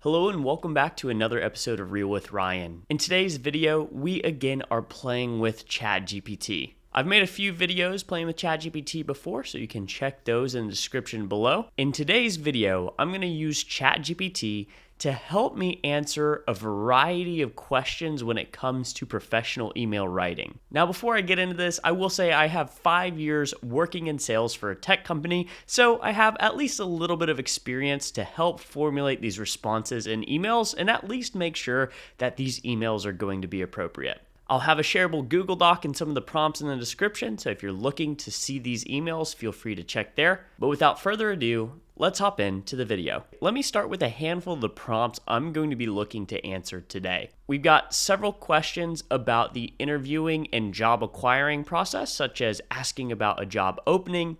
Hello and welcome back to another episode of Real with Ryan. In today's video, we again are playing with ChatGPT. I've made a few videos playing with ChatGPT before, so you can check those in the description below. In today's video, I'm going to use ChatGPT to help me answer a variety of questions when it comes to professional email writing. Now, before I get into this, I will say I have 5 years working in sales for a tech company, so I have at least a little bit of experience to help formulate these responses in emails and at least make sure that these emails are going to be appropriate. I'll have a shareable Google Doc and some of the prompts in the description, so if you're looking to see these emails, feel free to check there. But without further ado, let's hop into the video. Let me start with a handful of the prompts I'm going to be looking to answer today. We've got several questions about the interviewing and job acquiring process, such as asking about a job opening,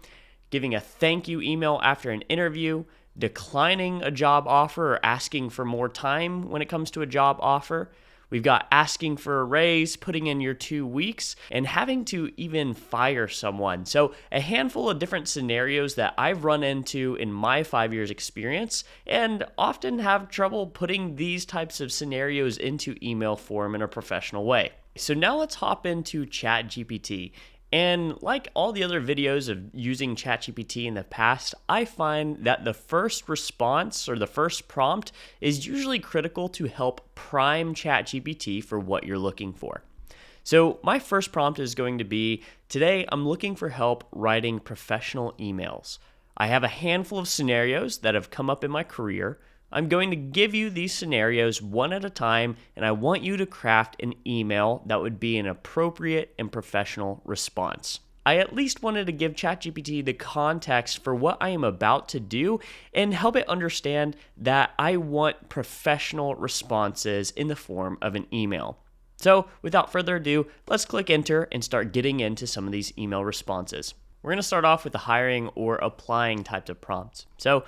giving a thank you email after an interview, declining a job offer or asking for more time when it comes to a job offer. We've got asking for a raise, putting in your 2 weeks, and having to even fire someone. So a handful of different scenarios that I've run into in my 5 years experience and often have trouble putting these types of scenarios into email form in a professional way. So now let's hop into ChatGPT. And like all the other videos of using ChatGPT in the past, I find that the first response or the first prompt is usually critical to help prime ChatGPT for what you're looking for. So my first prompt is going to be, today I'm looking for help writing professional emails. I have a handful of scenarios that have come up in my career. I'm going to give you these scenarios one at a time, and I want you to craft an email that would be an appropriate and professional response. I at least wanted to give ChatGPT the context for what I am about to do and help it understand that I want professional responses in the form of an email. So without further ado, let's click enter and start getting into some of these email responses. We're going to start off with the hiring or applying types of prompts. So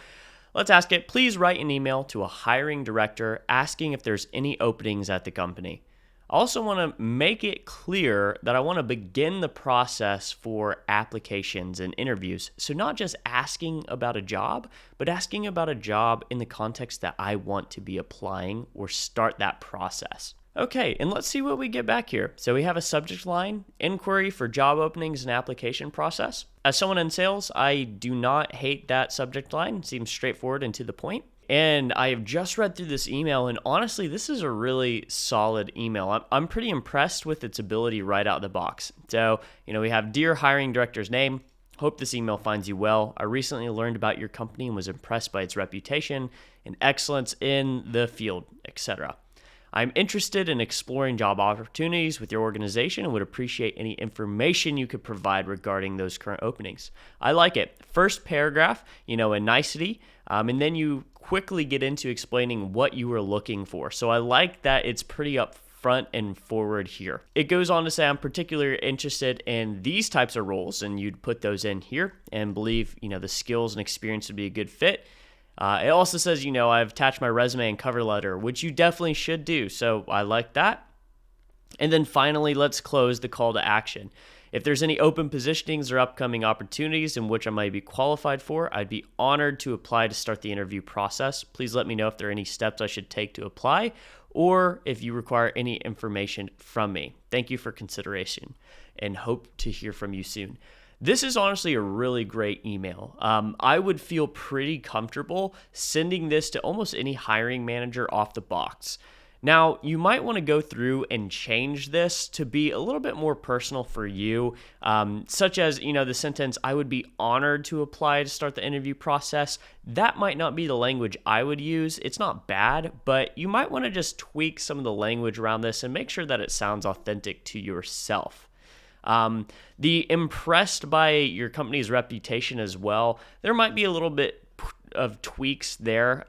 let's ask it, please write an email to a hiring director asking if there's any openings at the company. I also want to make it clear that I want to begin the process for applications and interviews. So not just asking about a job, but asking about a job in the context that I want to be applying or start that process. Okay, and let's see what we get back here. So we have a subject line, inquiry for job openings and application process. As someone in sales, I do not hate that subject line. It seems straightforward and to the point. And I have just read through this email, and honestly, this is a really solid email. I'm pretty impressed with its ability right out of the box. So, we have dear hiring director's name. Hope this email finds you well. I recently learned about your company and was impressed by its reputation and excellence in the field, etc. I'm interested in exploring job opportunities with your organization and would appreciate any information you could provide regarding those current openings. I like it. First paragraph, a nicety, and then you quickly get into explaining what you were looking for. So I like that it's pretty upfront and forward here. It goes on to say, I'm particularly interested in these types of roles, and you'd put those in here and believe, the skills and experience would be a good fit. It also says, I've attached my resume and cover letter, which you definitely should do. So I like that. And then finally, let's close the call to action. If there's any open positionings or upcoming opportunities in which I might be qualified for, I'd be honored to apply to start the interview process. Please let me know if there are any steps I should take to apply or if you require any information from me. Thank you for consideration and hope to hear from you soon. This is honestly a really great email. I would feel pretty comfortable sending this to almost any hiring manager off the box. Now, you might want to go through and change this to be a little bit more personal for you, such as, the sentence, I would be honored to apply to start the interview process. That might not be the language I would use. It's not bad, but you might want to just tweak some of the language around this and make sure that it sounds authentic to yourself. The impressed by your company's reputation as well, there might be a little bit of tweaks there.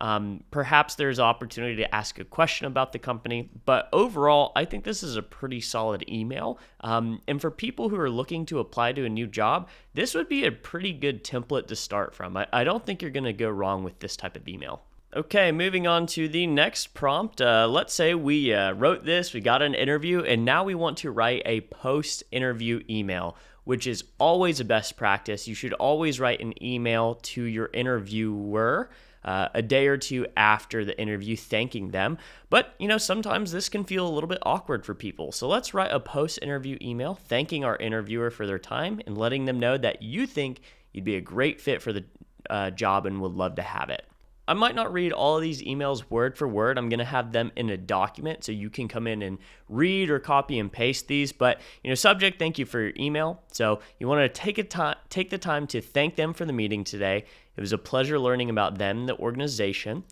Perhaps there's opportunity to ask a question about the company, but overall, I think this is a pretty solid email. And for people who are looking to apply to a new job, this would be a pretty good template to start from. I don't think you're going to go wrong with this type of email. Okay, moving on to the next prompt. Let's say we wrote this, we got an interview, and now we want to write a post-interview email, which is always a best practice. You should always write an email to your interviewer a day or two after the interview thanking them. But, sometimes this can feel a little bit awkward for people. So let's write a post-interview email thanking our interviewer for their time and letting them know that you think you'd be a great fit for the job and would love to have it. I might not read all of these emails word for word. I'm going to have them in a document so you can come in and read or copy and paste these. But, subject, thank you for your email. So you want to take the time to thank them for the meeting today. It was a pleasure learning about them, the organization.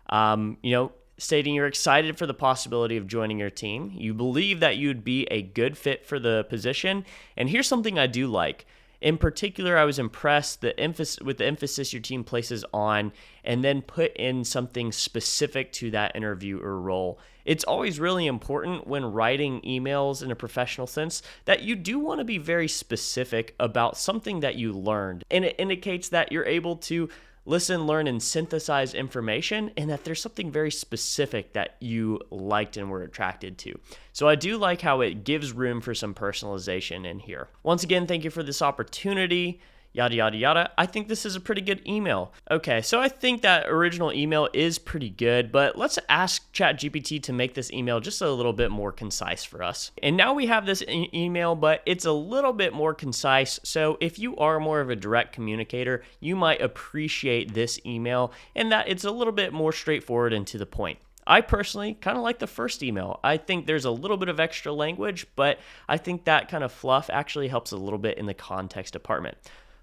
Stating you're excited for the possibility of joining your team. You believe that you'd be a good fit for the position. And here's something I do like. In particular, I was impressed with the emphasis your team places on, and then put in something specific to that interview or role. It's always really important when writing emails in a professional sense that you do want to be very specific about something that you learned. And it indicates that you're able to listen, learn, and synthesize information, and that there's something very specific that you liked and were attracted to. So I do like how it gives room for some personalization in here. Once again, thank you for this opportunity. Yada, yada, yada. I think this is a pretty good email. Okay, so I think that original email is pretty good, but let's ask ChatGPT to make this email just a little bit more concise for us. And now we have this email, but it's a little bit more concise. So if you are more of a direct communicator, you might appreciate this email in that it's a little bit more straightforward and to the point. I personally kind of like the first email. I think there's a little bit of extra language, but I think that kind of fluff actually helps a little bit in the context department.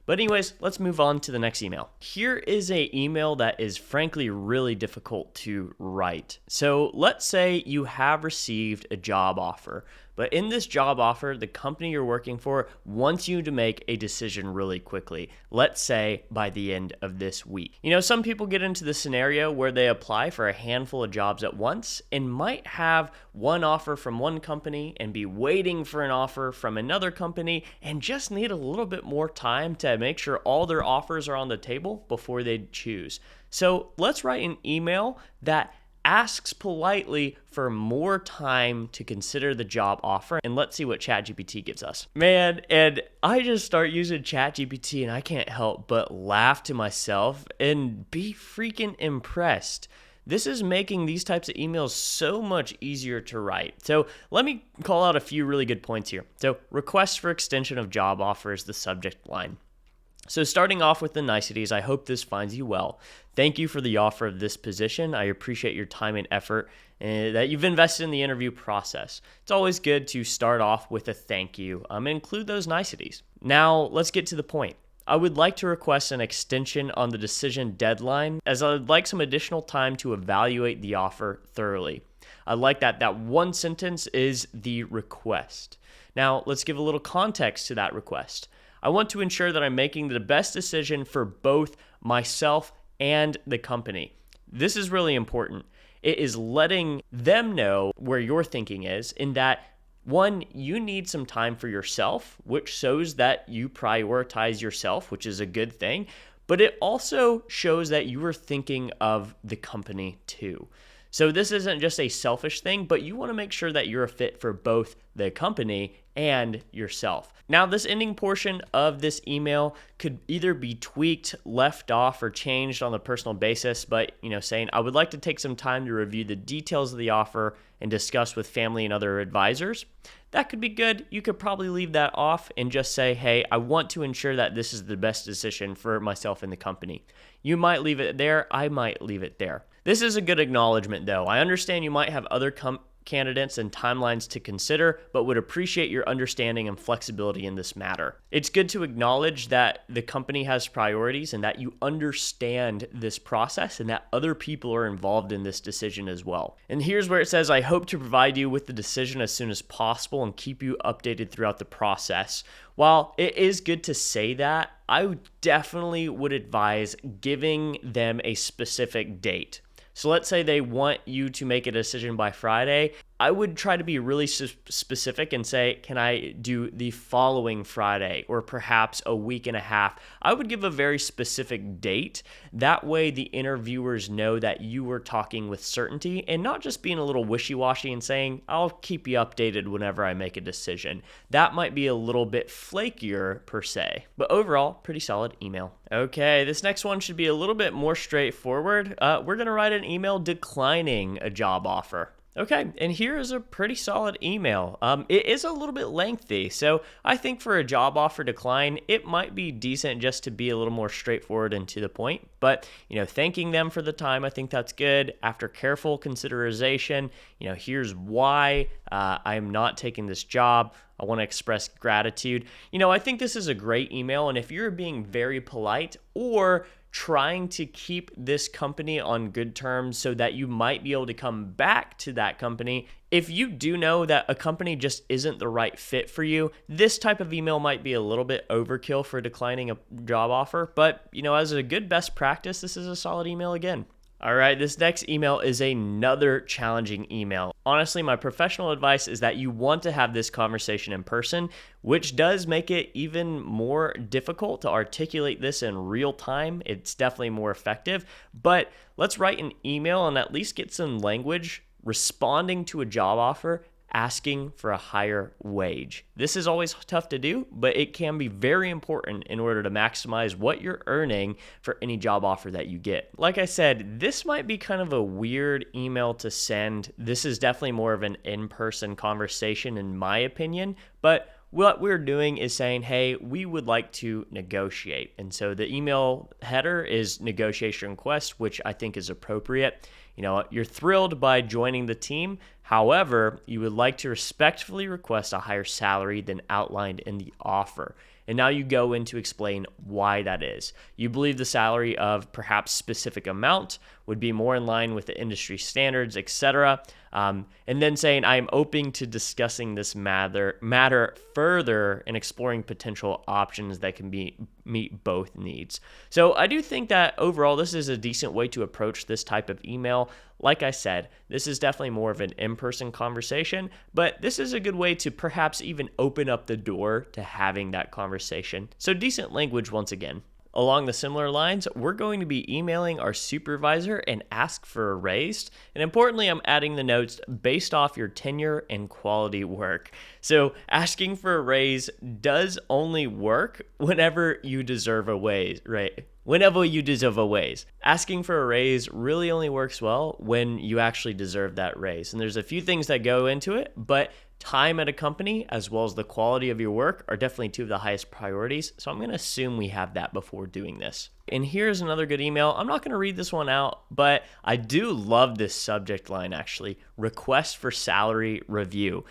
But anyways, let's move on to the next email. Here is an email that is frankly really difficult to write. So let's say you have received a job offer, but in this job offer, the company you're working for wants you to make a decision really quickly. Let's say by the end of this week. Some people get into the scenario where they apply for a handful of jobs at once and might have one offer from one company and be waiting for an offer from another company and just need a little bit more time to make sure all their offers are on the table before they choose. So let's write an email that asks politely for more time to consider the job offer, and let's see what ChatGPT gives us. Man, and I just start using ChatGPT and I can't help but laugh to myself and be freaking impressed. This is making these types of emails so much easier to write. So let me call out a few really good points here. So request for extension of job offer is the subject line. So starting off with the niceties, I hope this finds you well. Thank you for the offer of this position. I appreciate your time and effort that you've invested in the interview process. It's always good to start off with a thank you and include those niceties. Now, let's get to the point. I would like to request an extension on the decision deadline, as I would like some additional time to evaluate the offer thoroughly. I like that one sentence is the request. Now, let's give a little context to that request. I want to ensure that I'm making the best decision for both myself and the company. This is really important. It is letting them know where your thinking is, in that, one, you need some time for yourself, which shows that you prioritize yourself, which is a good thing, but it also shows that you are thinking of the company too. So this isn't just a selfish thing, but you want to make sure that you're a fit for both the company and yourself. Now, this ending portion of this email could either be tweaked, left off, or changed on a personal basis, but, saying, I would like to take some time to review the details of the offer and discuss with family and other advisors. That could be good. You could probably leave that off and just say, hey, I want to ensure that this is the best decision for myself and the company. You might leave it there. I might leave it there. This is a good acknowledgement, though. I understand you might have other candidates and timelines to consider, but would appreciate your understanding and flexibility in this matter. It's good to acknowledge that the company has priorities and that you understand this process and that other people are involved in this decision as well. And here's where it says, I hope to provide you with the decision as soon as possible and keep you updated throughout the process. While it is good to say that, I definitely would advise giving them a specific date. So let's say they want you to make a decision by Friday. I would try to be really specific and say, can I do the following Friday or perhaps a week and a half? I would give a very specific date. That way the interviewers know that you were talking with certainty and not just being a little wishy-washy and saying, I'll keep you updated whenever I make a decision. That might be a little bit flakier per se, but overall, pretty solid email. Okay, this next one should be a little bit more straightforward. We're going to write an email declining a job offer. Okay, and here is a pretty solid email. It is a little bit lengthy, so I think for a job offer decline, it might be decent just to be a little more straightforward and to the point. But, thanking them for the time, I think that's good. After careful consideration, here's why I'm not taking this job. I want to express gratitude. I think this is a great email, and if you're being very polite or trying to keep this company on good terms so that you might be able to come back to that company. If you do know that a company just isn't the right fit for you, this type of email might be a little bit overkill for declining a job offer. But, as a good best practice, this is a solid email again. All right, this next email is another challenging email. Honestly, my professional advice is that you want to have this conversation in person, which does make it even more difficult to articulate this in real time. It's definitely more effective, but let's write an email and at least get some language responding to a job offer asking for a higher wage. This is always tough to do, but it can be very important in order to maximize what you're earning for any job offer that you get. Like I said, this might be kind of a weird email to send. This is definitely more of an in-person conversation in my opinion, but what we're doing is saying, hey, we would like to negotiate. And so the email header is negotiation request, which I think is appropriate. You're thrilled by joining the team. However, you would like to respectfully request a higher salary than outlined in the offer. And now you go in to explain why that is. You believe the salary of perhaps specific amount would be more in line with the industry standards, etc. And then saying, I am open to discussing this matter further and exploring potential options that can meet both needs. So I do think that overall, this is a decent way to approach this type of email. Like I said, this is definitely more of an in-person conversation, but this is a good way to perhaps even open up the door to having that conversation. So decent language once again. Along the similar lines, we're going to be emailing our supervisor and ask for a raise. And importantly, I'm adding the notes based off your tenure and quality work. So asking for a raise does only work whenever you deserve a raise, right? Whenever you deserve a raise. Asking for a raise really only works well when you actually deserve that raise. And there's a few things that go into it, but time at a company as well as the quality of your work are definitely two of the highest priorities. So I'm going to assume we have that before doing this. And here's another good email. I'm not going to read this one out, but I do love this subject line actually. Request for salary review.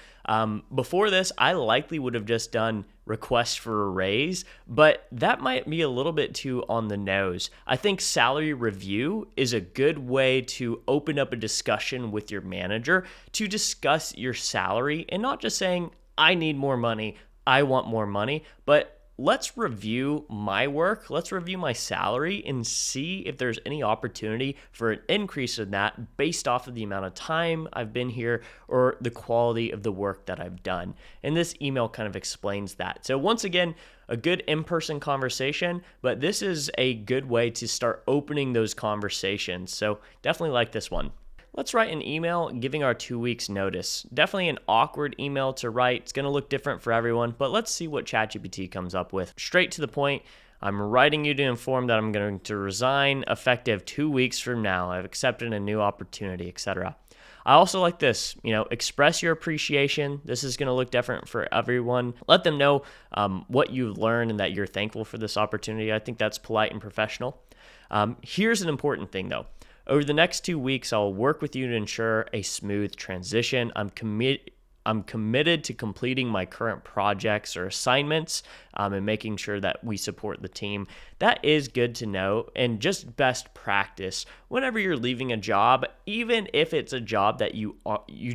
Before this, I likely would have just done request for a raise, but that might be a little bit too on the nose. I think salary review is a good way to open up a discussion with your manager to discuss your salary and not just saying, I need more money, I want more money, but let's review my work, let's review my salary and see if there's any opportunity for an increase in that based off of the amount of time I've been here or the quality of the work that I've done. And this email kind of explains that. So once again, a good in-person conversation, but this is a good way to start opening those conversations. So definitely like this one. Let's write an email giving our 2 weeks notice. Definitely an awkward email to write. It's going to look different for everyone, but let's see what ChatGPT comes up with. Straight to the point. I'm writing you to inform that I'm going to resign effective 2 weeks from now. I've accepted a new opportunity, etc. I also like this, express your appreciation. This is going to look different for everyone. Let them know what you've learned and that you're thankful for this opportunity. I think that's polite and professional. Here's an important thing though. Over the next 2 weeks, I'll work with you to ensure a smooth transition. I'm committed to completing my current projects or assignments and making sure that we support the team. That is good to know and just best practice whenever you're leaving a job, even if it's a job that you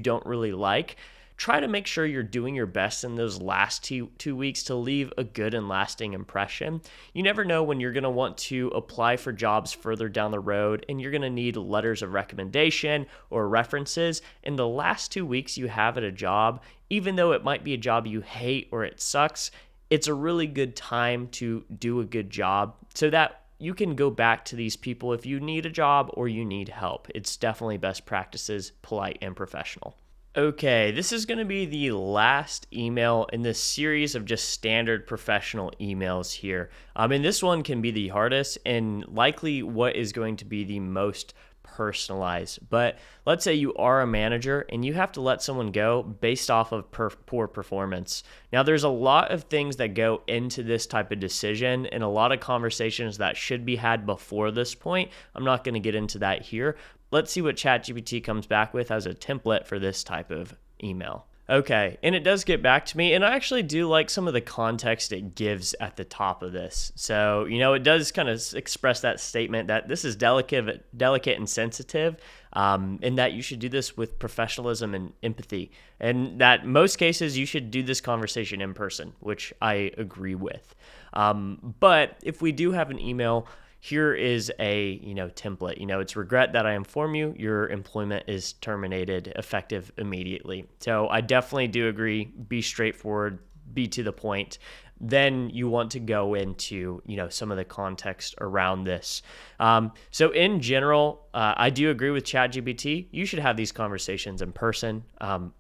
don't really like. try to make sure you're doing your best in those last two weeks to leave a good and lasting impression. You never know when you're going to want to apply for jobs further down the road, and you're going to need letters of recommendation or references. In the last 2 weeks you have at a job, even though it might be a job you hate or it sucks, it's a really good time to do a good job so that you can go back to these people if you need a job or you need help. It's definitely best practices, polite and professional. Okay, this is going to be the last email in this series of just standard professional emails here. And this one can be the hardest and likely what is going to be the most personalized. But let's say you are a manager and you have to let someone go based off of poor performance. Now, there's a lot of things that go into this type of decision and a lot of conversations that should be had before this point. I'm not going to get into that here. Let's see what ChatGPT comes back with as a template for this type of email. Okay, and it does get back to me, and I actually do like some of the context it gives at the top of this. So, it does kind of express that statement that this is delicate and sensitive, and that you should do this with professionalism and empathy, and that most cases you should do this conversation in person, which I agree with. But if we do have an email, here is a template. It's regret that I inform you your employment is terminated effective immediately. So I definitely do agree. Be straightforward, be to the point. Then you want to go into some of the context around this. So in general, I do agree with ChatGPT. You should have these conversations in person.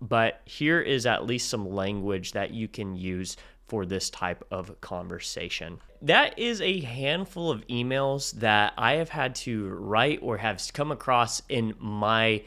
But here is at least some language that you can use for this type of conversation. That is a handful of emails that I have had to write or have come across in my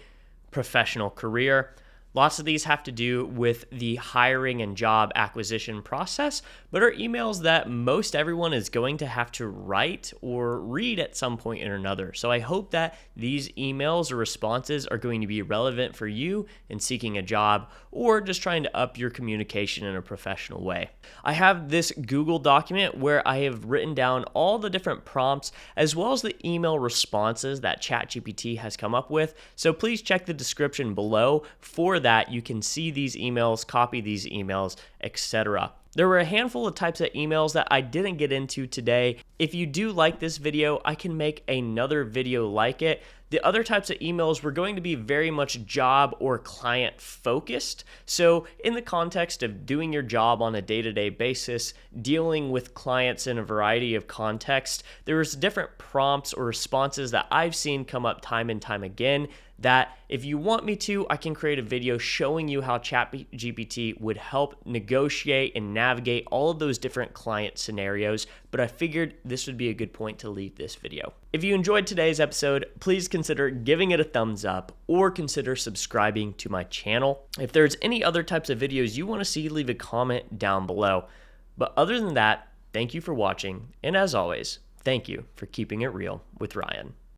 professional career. Lots of these have to do with the hiring and job acquisition process, but are emails that most everyone is going to have to write or read at some point or another. So I hope that these emails or responses are going to be relevant for you in seeking a job or just trying to up your communication in a professional way. I have this Google document where I have written down all the different prompts as well as the email responses that ChatGPT has come up with. So please check the description below for that. You can see these emails, copy these emails, etc. There were a handful of types of emails that I didn't get into today. If you do like this video, I can make another video like it. The other types of emails were going to be very much job or client focused. So in the context of doing your job on a day-to-day basis, dealing with clients in a variety of contexts, there's different prompts or responses that I've seen come up time and time again that if you want me to, I can create a video showing you how ChatGPT would help negotiate and navigate all of those different client scenarios, but I figured this would be a good point to leave this video. If you enjoyed today's episode, please consider giving it a thumbs up or consider subscribing to my channel. If there's any other types of videos you want to see, leave a comment down below. But other than that, thank you for watching, and as always, thank you for keeping it real with Ryan.